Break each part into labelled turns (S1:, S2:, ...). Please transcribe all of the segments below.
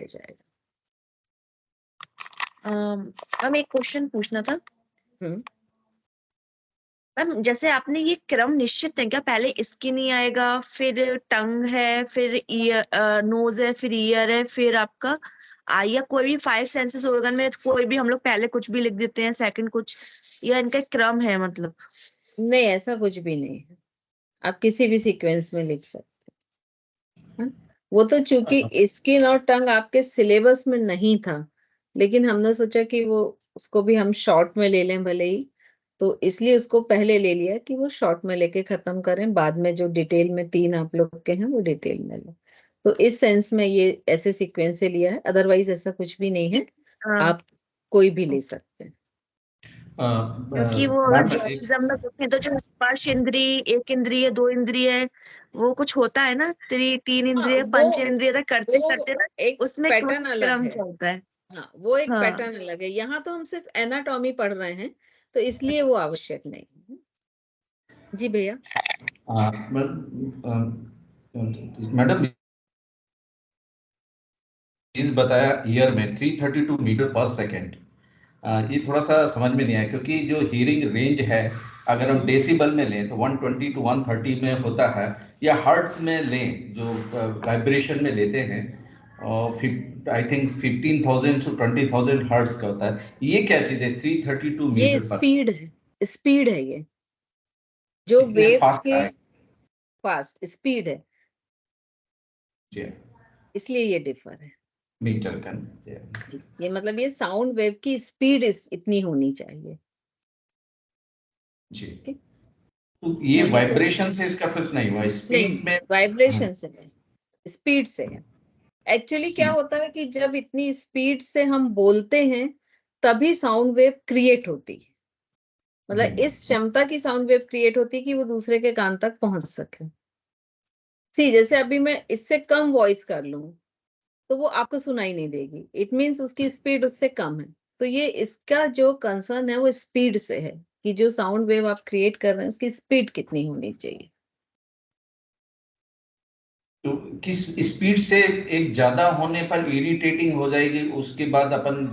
S1: हो जाएगा।
S2: मैम एक क्वेश्चन पूछना था।
S1: हम्म।
S2: मैम जैसे आपने ये क्रम निश्चित है क्या, पहले स्किन ही आएगा, फिर टंग है, फिर ईयर नोज है, फिर ईयर है, फिर आपका आई, या कोई भी 5 सेंसेस ऑर्गन में कोई भी हम लोग पहले कुछ भी लिख देते हैं, सेकंड कुछ, या इनका एक क्रम है मतलब?
S1: नहीं, ऐसा कुछ भी नहीं है, आप किसी भी सीक्वेंस में लिख सकते हैं। वो तो चूंकि स्किन और टंग आपके सिलेबस में नहीं था, लेकिन हमने सोचा कि वो उसको भी हम शॉर्ट में ले लें भले ही, तो इसलिए उसको पहले ले लिया कि वो शॉर्ट में लेके खत्म करें, बाद में जो डिटेल में 3 आप लोग के हैं वो डिटेल में लें। तो इस सेंस में ये ऐसे सीक्वेंस से लिया है, अदरवाइज ऐसा कुछ भी नहीं है, आप कोई भी ले सकते हैं।
S2: क्योंकि वो अगर जैनिज्म में देखें तो जो स्पर्श इंद्रिय, एक इंद्रिय, 2 इंद्रिय, वो कुछ होता है ना, 3 इंद्रिय, पंच इंद्रिय तक करते करते ना
S1: एक
S2: उसमें
S1: पैटर्न अलग
S2: क्रम
S1: है।
S2: चलता है।
S1: हाँ, वो एक
S2: हाँ
S1: पैटर्न अलग है। यहाँ तो हम सिर्फ एनाटॉमी पढ़ रहे हैं, तो इसलिए वो आवश्यक नहीं है। जी भैया।
S3: मैडम चीज बताया ईयर में 332 मीटर पर सेकेंड, ये थोड़ा सा समझ में नहीं आया, क्योंकि जो हीरिंग रेंज है अगर हम डेसिबल में लें तो 120 टू 130 में होता है, या हर्ट्ज में लें जो वाइब्रेशन में लेते हैं, और आई थिंक 15,000 टू 20,000 हर्ट्ज का होता है। ये क्या चीज है 332
S1: ये
S3: मीटर पर?
S1: स्पीड है, स्पीड है ये, जो
S3: इतने
S1: वेव्स
S3: फास्ट
S1: के
S3: है?
S1: फास्ट स्पीड है,
S3: जी,
S1: इसलिए ये डिफर है।
S3: मीटर का
S1: जी, ये मतलब ये साउंड वेव की स्पीड इतनी होनी चाहिए।
S3: जी।
S1: ठीक?
S3: तो ये
S1: मोनिका?
S3: वाइब्रेशन से इसका फिर नहीं हुआ, स्पीड में?
S1: वाइब्रेशन से नहीं, स्पीड से है। एक्चुअली क्या होता है कि जब इतनी स्पीड से हम बोलते हैं तभी साउंड वेव क्रिएट होती है, मतलब इस क्षमता की साउंड वेव क्रिएट होती है कि वो दूसरे के कान तक पहुंच सके। सी जैसे अभी मैं इससे कम वॉइस कर लूं तो वो आपको सुनाई नहीं देगी, इट मीन्स उसकी स्पीड उससे कम है। तो ये इसका जो कंसर्न है वो स्पीड से है, कि जो साउंड वेव आप क्रिएट कर रहे हैं उसकी स्पीड कितनी होनी चाहिए।
S3: तो किस स्पीड से एक ज्यादा होने पर इरिटेटिंग हो जाएगी, उसके बाद अपन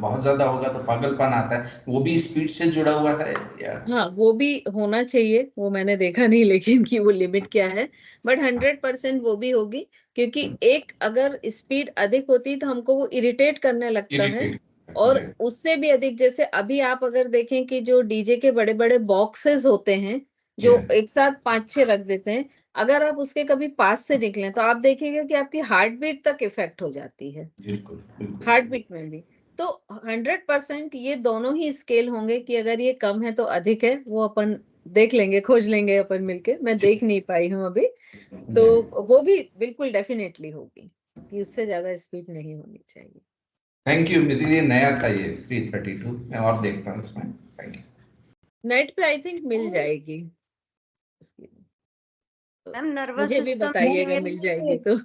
S3: बहुत ज्यादा होगा तो पागलपन आता है, वो भी स्पीड से जुड़ा हुआ है या?
S1: हाँ, वो भी होना चाहिए, वो मैंने देखा नहीं लेकिन कि वो लिमिट क्या है, बट 100% वो भी होगी, क्योंकि एक अगर स्पीड अधिक होती तो हमको वो इरिटेट करने लगता है।
S3: इरिटेट।
S1: और उससे भी अधिक, जैसे अभी आप अगर देखें कि जो डीजे के बड़े बड़े बॉक्सेस होते हैं जो एक साथ 5-6 रख देते हैं, अगर आप उसके कभी पास से निकलें तो आप देखेंगे कि आपकी हार्ट बीट तक इफेक्ट हो जाती है,
S3: बिल्कुल
S1: हार्ट बीट में भी। तो 100% ये दोनों ही स्केल होंगे, कि अगर ये कम है तो अधिक है, वो अपन देख लेंगे, खोज लेंगे अपन मिलके, मैं देख नहीं पाई हूँ अभी। तो वो भी बिल्कुल डेफिनेटली होगी कि उससे ज्यादा स्पीड नहीं होनी चाहिए।
S3: थैंक यू नितिन, ये नया था ये 332, मैं और देखता हूँ इसमें। Thank you.
S1: नेट पे आई थिंक मिल जाएगी इसकी,
S2: मैम नर्वस
S1: मुझे भी
S2: सिस्टम
S1: बताइएगा मिल जाएगी तो।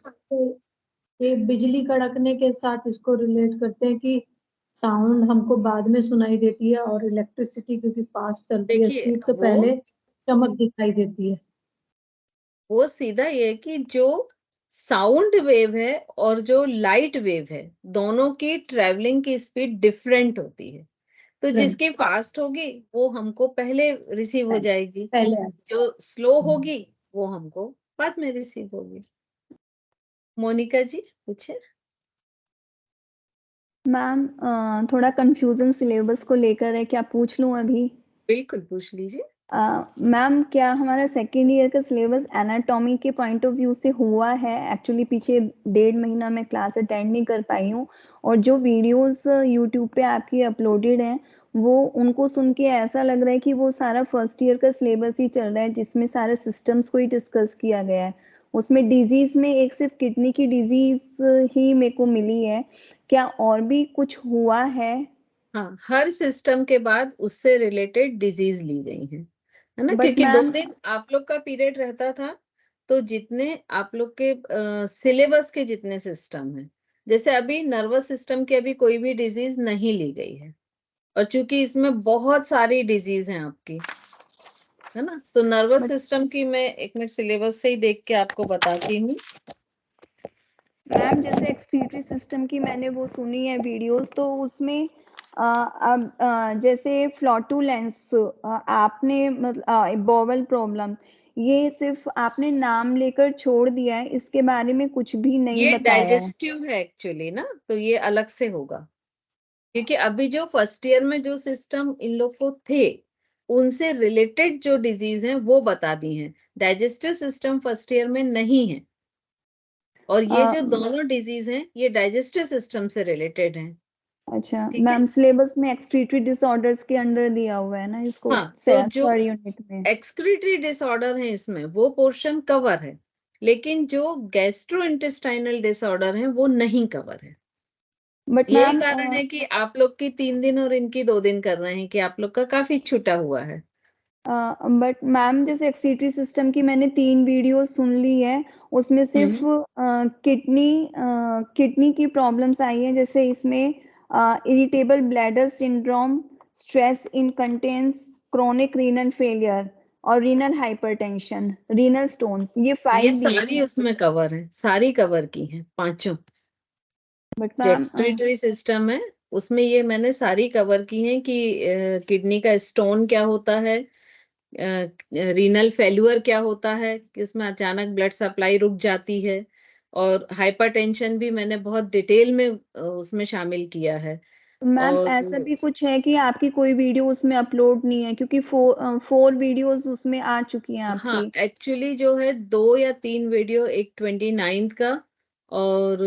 S4: ये बिजली कड़कने के साथ इसको रिलेट करते हैं कि साउंड हमको बाद में सुनाई देती है, और इलेक्ट्रिसिटी क्योंकि फास्ट चलती है,
S1: देखिए
S4: स्पीड तो पहले चमक दिखाई देती है।
S1: वो सीधा ये है कि जो साउंड वेव है और जो लाइट वेव है, दोनों की ट्रेवलिंग की स्पीड डिफरेंट होती है। तो जिसकी फास्ट होगी वो हमको पहले रिसीव हो जाएगी,
S4: पहले
S1: जो स्लो होगी वो हमको बाद में रिसीव होगी। मोनिका जी पूछे।
S5: मैम थोड़ा कंफ्यूजन सिलेबस को लेकर है, क्या पूछ लूं अभी?
S1: बिल्कुल पूछ लीजिए।
S5: मैम क्या हमारा सेकेंड ईयर का सिलेबस एनाटॉमी के पॉइंट ऑफ व्यू से हुआ है? एक्चुअली पीछे 1.5 महीना मैं क्लास अटेंड नहीं कर पाई हूँ, और जो वीडियोस यूट्यूब पे आपकी अपलोडेड हैं वो उनको सुन के ऐसा लग रहा है कि वो सारा फर्स्ट ईयर का सिलेबस ही चल रहा है, जिसमें सारे सिस्टम्स को ही डिस्कस किया गया है। उसमें डिजीज में एक सिर्फ किडनी की डिजीज ही मेरे को मिली है, क्या और भी कुछ हुआ है?
S1: हाँ, हर सिस्टम के बाद उससे रिलेटेड डिजीज ली गई है ना,
S5: But
S1: क्योंकि 2
S5: मैम
S1: दिन आप लोग का पीरियड रहता था, तो जितने आप लोग के सिलेबस के जितने सिस्टम है, जैसे अभी नर्वस सिस्टम की अभी कोई भी डिजीज नहीं ली गई है, और चूंकि इसमें बहुत सारी डिजीज हैं आपकी, है ना, तो नर्वस सिस्टम की मैं 1 मिनट सिलेबस से ही देख के आपको बताती हूँ।
S5: मैम जैसे एक्सक्रीटरी सिस्टम की मैंने वो सुनी है वीडियोस, तो उसमें अब जैसे फ्लॉटुलेंस आपने मतलब बोवल प्रॉब्लम, ये सिर्फ आपने नाम लेकर छोड़ दिया है, इसके बारे में कुछ भी नहीं
S1: ये
S5: बताया है।
S1: डाइजेस्टिव है एक्चुअली ना, तो ये अलग से होगा, क्योंकि अभी जो फर्स्ट ईयर में जो सिस्टम इन लोग को थे उनसे रिलेटेड जो डिजीज हैं वो बता दी हैं। डाइजेस्टिव सिस्टम फर्स्ट ईयर में नहीं है, और ये जो दोनों डिजीज हैं ये डाइजेस्टिव सिस्टम से रिलेटेड हैं।
S5: अच्छा
S1: ठीक है।
S5: मैम, सिलेबस में एक्सक्रीटरी डिसऑर्डर्स के अंडर दिया हुआ है ना इसको,
S1: हाँ, तो जो
S5: थर्ड यूनिट में।
S1: एक्सक्रीटरी डिसऑर्डर है इसमें वो पोर्शन कवर है, लेकिन जो गैस्ट्रोइंटेस्टाइनल डिसऑर्डर है वो नहीं कवर है।
S5: बट
S1: यही
S5: मैम
S1: कारण है कि आप लोग की 3 दिन और इनकी 2 दिन कर रहे हैं, कि आप लोग का काफी छूटा हुआ है।
S5: बट मैम जैसे एक्सक्रीटरी सिस्टम की मैंने 3 वीडियो सुन ली है, उसमें सिर्फ किडनी की प्रॉब्लम्स आई है, जैसे इसमें irritable bladder syndrome, stress incontinence, chronic renal failure और रीनल हाइपरटेंशन, रीनल स्टोन्स, ये
S1: ये
S5: 5 दी
S1: सारी
S5: है।
S1: उसमें कवर है, सारी कवर की हैं पांचों।
S5: बट
S1: जो
S5: मैम
S1: एक्सक्रीटरी सिस्टम है उसमें ये मैंने सारी कवर की हैं कि किडनी का स्टोन क्या होता है, रीनल फेल्यूअर क्या होता है कि उसमें अचानक ब्लड सप्लाई रुक जाती है, और हाइपरटेंशन भी मैंने बहुत डिटेल में उसमें शामिल किया है।
S5: मैम
S1: और
S5: ऐसा भी कुछ है कि आपकी कोई वीडियो उसमें अपलोड नहीं है, क्योंकि 4 वीडियोस उसमें आ चुकी हैं
S1: हाँ,
S5: आपकी।
S1: एक्चुअली जो है 2 या 3 वीडियो, एक 29 का और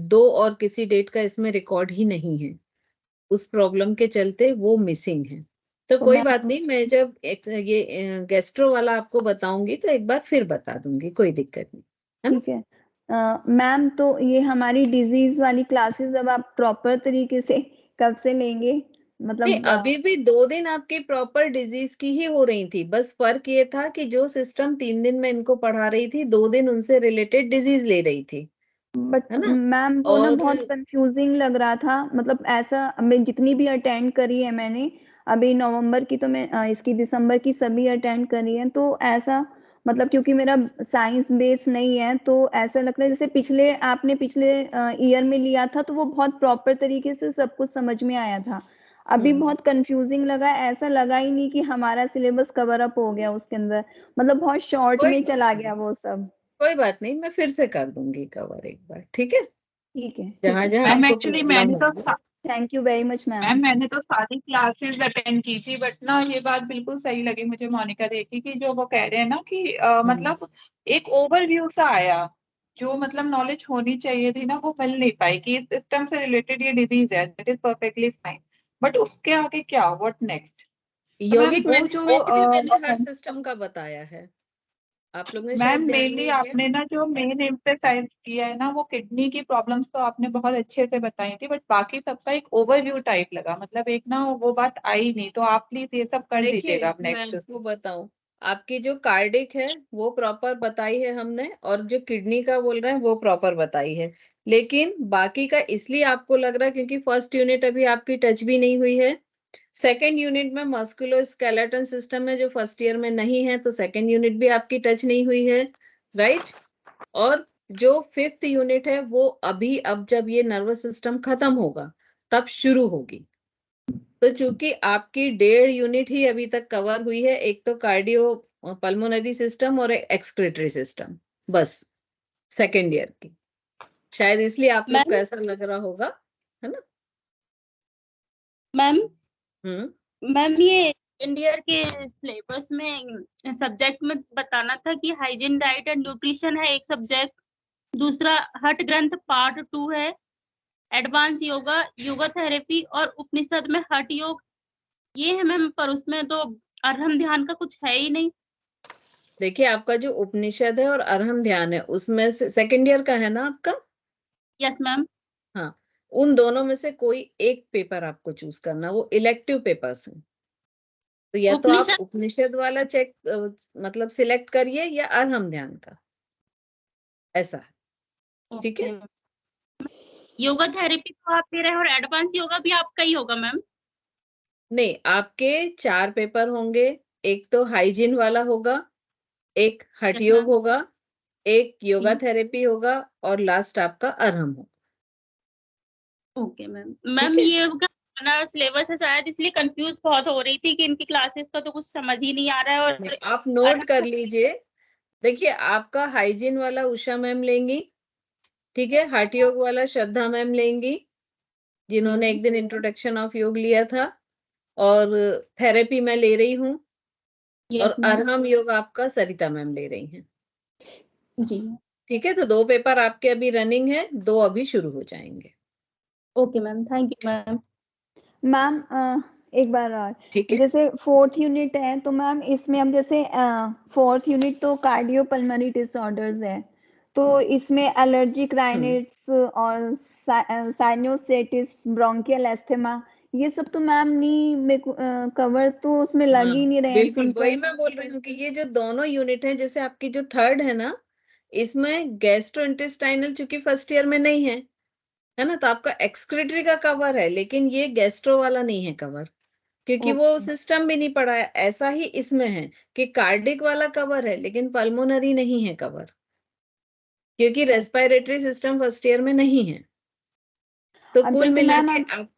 S1: 2 और किसी डेट का इसमें रिकॉर्ड ही नहीं है, उस प्रॉब्लम के चलते वो मिसिंग है। तो
S5: तो
S1: कोई
S5: मैम
S1: बात नहीं, मैं जब ये गैस्ट्रो वाला आपको बताऊंगी तो एक बार फिर बता दूंगी, कोई दिक्कत नहीं है ना।
S5: ठीक है। मैम तो ये हमारी डिजीज वाली क्लासेस अब आप प्रॉपर तरीके से कब से लेंगे,
S1: नहीं,
S5: मतलब
S1: अभी भी 2 दिन आपकी प्रॉपर डिजीज की ही हो रही थी, बस फर्क ये था कि जो सिस्टम 3 दिन में इनको पढ़ा रही थी 2 दिन उनसे रिलेटेड डिजीज ले रही थी,
S5: बट
S1: है ना।
S5: मैम वो ना
S1: और
S5: बहुत कंफ्यूजिंग लग रहा था, मतलब ऐसा मैं जितनी भी अटेंड करी है मैंने, अभी नवंबर की तो मैं इसकी दिसंबर की सभी अटेंड करी है, तो ऐसा मतलब क्योंकि मेरा साइंस बेस नहीं है, तो ऐसा लगता है जैसे पिछले आपने पिछले ईयर में लिया था तो वो बहुत प्रॉपर तरीके से सब कुछ समझ में आया था। अभी बहुत कंफ्यूजिंग लगा, ऐसा लगा ही नहीं कि हमारा सिलेबस कवर अप हो गया उसके अंदर, मतलब बहुत शॉर्ट
S1: कोई
S5: में
S1: बात
S5: चला
S1: नहीं,
S5: गया वो सब।
S1: कोई बात नहीं, मैं फिर से कर दूंगी कवर एक बार, ठीक है,
S5: ठीक है, ठीक
S1: जहां
S5: है।
S1: जहां
S6: मैम
S1: आपको
S6: एक्चुअली
S1: प्रॉब्लम होगी।
S5: Thank you very much ma'am.
S6: Ma'am मैंने तो सारी क्लासेस अटेंड की थी, बट ना ये बात बिल्कुल सही लगी मुझे मोनिका देखी कि जो वो कह रहे हैं ना कि मतलब एक ओवरव्यू सा आया, जो मतलब नॉलेज होनी चाहिए थी ना वो मिल नहीं पाई कि इस सिस्टम से रिलेटेड ये डिजीज है, that is perfectly fine, but उसके आगे क्या, व्हाट नेक्स्ट। तो मैम
S1: यौगिक
S6: वो जो
S1: मैनेजमेंट भी मैंने हर सिस्टम का बताया है, आप लोग ने
S6: मैम
S1: शायद ध्यान
S6: मेनली
S1: नहीं दिया।
S6: आपने ना जो मेन एम्फेसाइज किया है ना वो किडनी की प्रॉब्लम्स तो आपने बहुत अच्छे से बताई थी, बट बाकी सबका एक ओवरव्यू टाइप लगा, मतलब एक ना वो बात आई नहीं, तो आप प्लीज ये सब कर
S1: देखिए,
S6: दीजिएगा आप
S1: मैं
S6: नेक्स्ट।
S1: आपको बताऊं, आपकी जो कार्डिक है वो प्रॉपर बताई है हमने, और जो किडनी का बोल रहे हैं वो प्रॉपर बताई है, लेकिन बाकी का इसलिए आपको लग रहा है क्योंकि फर्स्ट यूनिट अभी आपकी टच भी नहीं हुई है। सेकेंड यूनिट में मस्कुलो स्केलेटन सिस्टम है जो फर्स्ट ईयर में नहीं है, तो सेकेंड यूनिट भी आपकी टच नहीं हुई है, राइट। और जो 5th यूनिट है वो अभी, अब जब ये नर्वस सिस्टम खत्म होगा तब शुरू होगी। तो चूंकि आपकी 1.5 यूनिट ही अभी तक कवर हुई है, एक तो कार्डियो पल्मोनरी सिस्टम और एक एक्सक्रीटरी सिस्टम, बस सेकेंड ईयर की, शायद इसलिए आप लोग को
S7: मैम
S1: ऐसा लग रहा होगा, है ना।
S7: मैम
S1: हम्म।
S7: मैम ये सेकंड ईयर के सिलेबस में सब्जेक्ट में बताना था कि हाइजीन डाइट एंड न्यूट्रिशन है एक सब्जेक्ट, दूसरा हठ ग्रंथ पार्ट 2 है, एडवांस योगा, योगा थेरेपी और उपनिषद में हठ योग, ये है मैम, पर उसमें तो अर्हम ध्यान का कुछ है ही नहीं।
S1: देखिए, आपका जो उपनिषद है और अर्हम ध्यान है उसमें से सेकेंड ईयर का है ना आपका।
S7: Yes ma'am.
S1: हाँ, उन दोनों में से कोई एक पेपर आपको चूज करना, वो इलेक्टिव पेपर्स हैं, तो या तो आप
S7: उपनिषद,
S1: उपनिषद वाला चेक मतलब सिलेक्ट करिए या अर्हम ध्यान का, ऐसा है, ठीक है।
S7: ओके। योगा थेरेपी तो आप दे रहे हैं और एडवांस योगा भी आपका ही होगा मैम।
S1: नहीं, आपके 4 पेपर होंगे, एक तो हाइजीन वाला होगा, एक हठ
S7: यस
S1: योग
S7: मैम।
S1: होगा, एक योगा थेरेपी होगा और लास्ट आपका अर्हम होगा।
S7: Okay ma'am. मैम
S1: ठीक है?
S7: ये हमारा सिलेबस है शायद, इसलिए कंफ्यूज बहुत हो रही थी कि इनकी क्लासेस का तो कुछ समझ ही नहीं आ रहा है। और
S1: आप नोट कर लीजिए। देखिए, आपका हाइजीन वाला उषा मैम लेंगी, ठीक है? हठ योग वाला श्रद्धा मैम लेंगी, जिन्होंने एक दिन इंट्रोडक्शन ऑफ योग लिया था, और थेरेपी मैं ले रही हूँ, और
S7: यस मैम।
S1: अर्हम योग आपका सरिता मैम ले रही हैं।
S7: जी
S1: ठीक है? तो 2 पेपर आपके अभी रनिंग है, 2 अभी शुरू हो जाएंगे।
S7: Okay ma'am, thank you ma'am.
S5: Ma'am एक बार और,
S1: ठीक है?
S5: जैसे 4th यूनिट है तो मैम इसमें हम जैसे 4th यूनिट तो कार्डियोपल्मोनरी डिसऑर्डर्स है, तो इसमें एलर्जिक राइनाइटिस और साइनोसाइटिस, ब्रोंकियल एस्थमा, ये सब तो मैम नहीं मेरे को कवर तो उसमें लग ही नहीं रहे हैं।
S1: बिल्कुल, वही
S5: सिंपल
S1: मैं बोल रही हूँ कि ये जो दोनों यूनिट है, जैसे आपकी जो 3rd है ना, इसमें गैस्ट्रोइंटेस्टाइनल चूंकि फर्स्ट ईयर में नहीं है ना, तो आपका एक्सक्रीटरी का कवर है, लेकिन ये गैस्ट्रो वाला नहीं है कवर, क्योंकि वो सिस्टम भी नहीं पड़ा है। ऐसा ही इसमें है कि कार्डिक वाला कवर है, लेकिन पल्मोनरी नहीं है कवर, क्योंकि रेस्पिरेटरी सिस्टम फर्स्ट ईयर में नहीं है। तो
S5: अब
S1: कुल
S5: जैसे
S1: मिला
S5: मैम
S1: के आप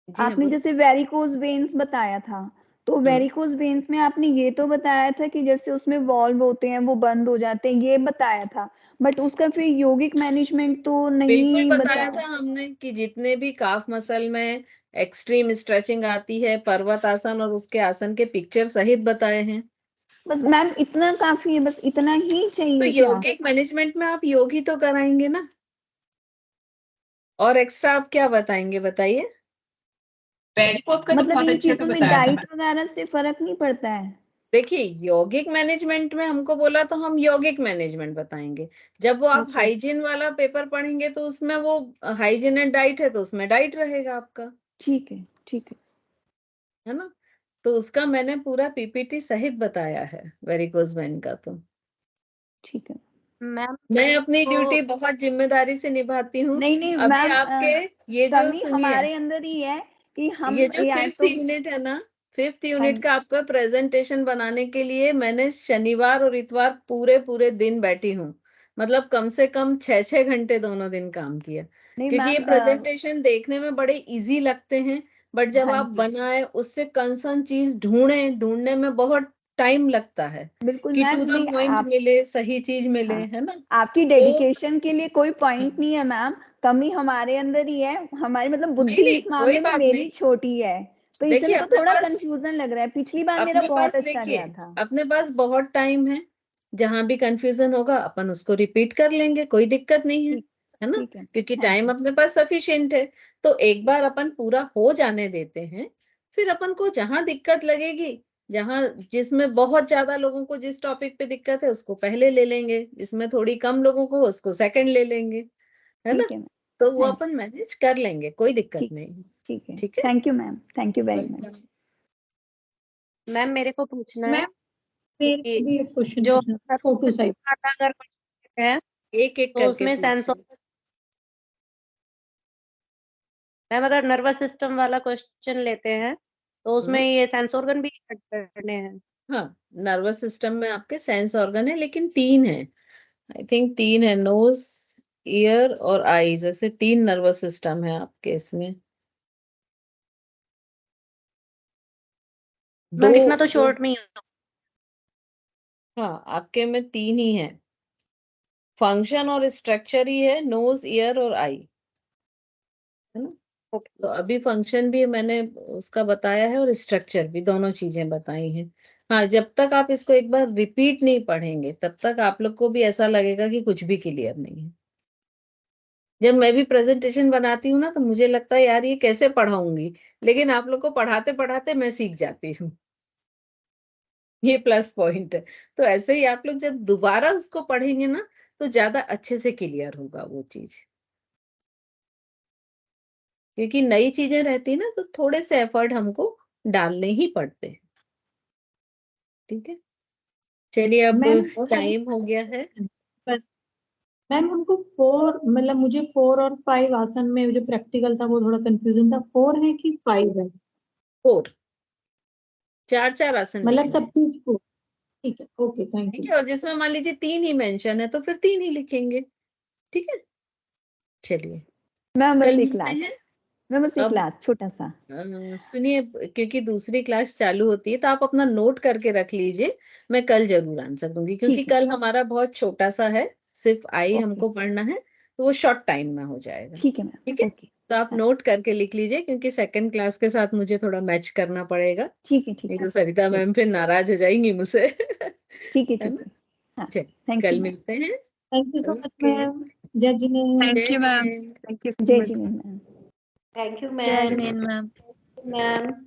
S1: जी हाँ,
S5: आपने
S1: बोलिए।
S5: जैसे वेरिकोज वेन्स बताया था, तो वेरिकोज वेन्स में आपने ये तो बताया था कि जैसे उसमें वॉल्व होते हैं वो बंद हो जाते हैं, ये बताया था, बट उसका फिर यौगिक मैनेजमेंट तो
S1: बिल्कुल
S5: नहीं
S1: बताया
S5: बताया।
S1: था हमने कि जितने भी काफ मसल में एक्सट्रीम स्ट्रेचिंग आती है, पर्वत आसन और उसके आसन के पिक्चर सहित बताए हैं।
S5: बस मैम इतना काफी है, बस इतना ही
S1: तो
S5: चाहिए क्या?
S1: यौगिक मैनेजमेंट में आप योग ही तो कराएंगे ना, और एक्स्ट्रा आप क्या बताएंगे, बताइए?
S6: वेरिकोज का तो
S5: मतलब
S6: बहुत
S5: इन
S6: अच्छे से
S5: चीजों में
S6: बताया था
S5: डाइट
S6: मैम।
S5: वगैरह से फर्क नहीं पड़ता है?
S1: देखिए, यौगिक मैनेजमेंट में हमको बोला तो हम यौगिक मैनेजमेंट बताएंगे। जब वो आप
S5: ओके,
S1: हाइजीन वाला पेपर पढ़ेंगे तो उसमें वो हाइजीन एंड डाइट है, तो उसमें डाइट रहेगा आपका,
S5: ठीक है, ठीक
S1: है ना? तो उसका मैंने पूरा पीपीटी सहित बताया है वेरिकोज वेन का। तो
S5: ठीक है।
S2: मैम
S1: मैं अपनी
S2: तो
S1: ड्यूटी बहुत जिम्मेदारी से निभाती हूँ।
S5: नहीं नहीं
S1: अभी
S5: मैम,
S1: आपके ये जो
S5: कमी
S1: सुनिए,
S5: हमारे अंदर ही है कि हम
S1: ये जो
S5: या
S1: 5th
S5: तो
S1: यूनिट है ना, 5th
S5: हाँ
S1: यूनिट का आपका प्रेजेंटेशन बनाने के लिए मैंने शनिवार और इतवार पूरे पूरे दिन बैठी हूँ। मतलब कम से कम 6-6 घंटे दोनों दिन काम किया,
S5: नहीं
S1: क्योंकि ये
S5: मैम
S1: प्रेजेंटेशन देखने में बड़े इजी लगते हैं, बट जब
S5: हाँ
S1: आप
S5: जी
S1: बनाए उससे कंसर्न चीज ढूंढने में बहुत टाइम लगता है
S5: बिल्कुल
S1: कि
S5: मैम,
S1: टू द
S5: नहीं
S1: पॉइंट
S5: आप
S1: मिले, सही चीज मिले,
S5: हाँ
S1: है ना?
S5: आपकी
S1: तो
S5: डेडिकेशन के लिए कोई पॉइंट नहीं है मैम, कमी हमारे अंदर ही है, हमारी मतलब
S1: नहीं
S5: बुद्धि
S1: नहीं,
S5: इस
S1: कोई
S5: मामले में
S1: बात
S5: मेरी
S1: नहीं।
S5: छोटी है, तो इससे
S1: देखिए,
S5: मेरे को थोड़ा कंफ्यूजन लग रहा है। पिछली बार मेरा
S1: अपने
S5: बहुत
S1: पास
S5: अच्छा
S1: देखिए
S5: गया था।
S1: अपने पास बहुत टाइम है। जहां भी कंफ्यूजन होगा अपन उसको रिपीट कर लेंगे, कोई दिक्कत नहीं है,
S5: ठीक,
S1: है ना?
S5: ठीक है,
S1: क्योंकि
S5: थैंक
S1: टाइम
S5: यू।
S1: अपने पास सफिशिएंट है। तो एक
S5: ठीक,
S1: बार अपन पूरा हो जाने देते हैं, फिर अपन को जहां दिक्कत लगेगी, जहां जिसमें बहुत ज्यादा लोगों को जिस टॉपिक पे दिक्कत है उसको पहले ले लेंगे, जिसमें थोड़ी कम लोगों को हो उसको सेकंड ले लेंगे, है ना?
S5: ठीक है मैम,
S1: तो वो
S5: थैंक यू।
S1: अपन मैनेज कर लेंगे, कोई दिक्कत
S5: ठीक,
S1: नहीं।
S5: ठीक है,
S1: ठीक है,
S5: thank you ma'am, thank you very
S1: welcome.
S5: Much.
S2: Ma'am मेरे को पूछना है
S4: मैम मेरे
S2: कि
S4: को भी एक क्वेश्चन
S2: जो
S4: पूछना, फोटो साइड।
S2: अगर question है
S1: एक एक
S2: तो
S1: करके
S2: उसमें सेंस
S1: पूछिए।
S2: मैम अगर नर्वस सिस्टम वाला क्वेश्चन लेते हैं तो उसमें
S1: हाँ
S2: ये सेंस ऑर्गन भी ऐड करने हैं।
S1: हाँ, नर्वस सिस्टम में आपके सेंस ऑर्गन है, लेकिन 3 है। आई थिंक 3 है, नोज, ईयर और आईज, ऐसे 3 नर्वस सिस्टम है आपके इसमें। दो
S2: मैम लिखना तो
S1: दो
S2: शॉर्ट में ही है।
S1: हाँ, आपके में 3 ही है। फंक्शन और स्ट्रक्चर ही है, नोज, ईयर और आई, है ना? तो अभी फंक्शन भी मैंने उसका बताया है और स्ट्रक्चर भी, दोनों चीजें बताई हैं। हाँ, जब तक आप इसको एक बार रिपीट नहीं पढ़ेंगे तब तक आप लोग को भी ऐसा लगेगा कि कुछ भी क्लियर नहीं है। जब मैं भी प्रेजेंटेशन बनाती हूँ ना, तो मुझे लगता है यार ये कैसे पढ़ाऊंगी, लेकिन आप लोग को पढ़ाते पढ़ाते मैं सीख जाती हूँ। ये प्लस पॉइंट है। तो ऐसे ही आप लोग जब दोबारा उसको पढ़ेंगे ना, तो ज्यादा अच्छे से क्लियर होगा वो चीज, क्योंकि नई चीजें रहती ना, तो थोड़े से एफर्ट हमको डालने ही पड़ते हैं। ठीक है, चलिए अब
S4: मैम खाली
S1: टाइम हो गया है।
S4: बस मैम उनको 4, मतलब मुझे 4 और 5 आसन में जो प्रैक्टिकल था वो थोड़ा कंफ्यूजन था, 4 है कि 5 है?
S1: 4, 4 आसन
S4: मतलब
S1: लिखने
S4: सब
S1: हैं।
S4: चीज को ठीक है, ओके, थैंक
S1: ठीक
S4: यू।
S1: है, और जिसमें मान लीजिए 3 ही मेंशन है तो फिर 3 ही लिखेंगे। ठीक है, चलिए
S5: मैम बस
S1: कल
S5: एक
S1: मिलते हैं।
S5: लास्ट, मैम बस एक
S1: अब
S5: लास्ट छोटा सा।
S1: सुनिए, क्योंकि दूसरी क्लास चालू होती है तो आप अपना नोट करके रख लीजिए, मैं कल जरूर आंसर दूंगी, क्योंकि
S5: ठीक है,
S1: कल हमारा बहुत छोटा सा है, सिर्फ आई
S5: ओके,
S1: हमको पढ़ना है, तो वो शॉर्ट टाइम में हो जाएगा।
S5: ठीक है मैम,
S1: ठीक है,
S5: ओके,
S1: तो आप
S5: हाँ,
S1: नोट करके लिख लीजिए, क्योंकि सेकंड क्लास के साथ मुझे थोड़ा मैच करना पड़ेगा,
S5: ठीक है, ठीक
S1: नहीं
S5: है,
S1: तो सरिता
S5: ठीक,
S1: मैम फिर नाराज हो जाएंगी मुझसे।
S5: ठीक है,
S1: है
S5: ठीक
S1: ना,
S5: है, हाँ,
S1: चलिए
S5: थैंक यू
S1: कल
S5: मैम,
S1: मिलते हैं।
S4: Thank you so much
S1: okay,
S4: ma'am. जय जिनेन्द्र।
S6: थैंक
S1: जय
S6: you ma'am,
S1: Jinendra.
S6: Thank you so
S5: जय
S6: much.
S5: Jinendra ma'am.
S8: Thank you
S2: जय
S8: मैम।
S2: जिनेन्द्र मैम।
S8: मैम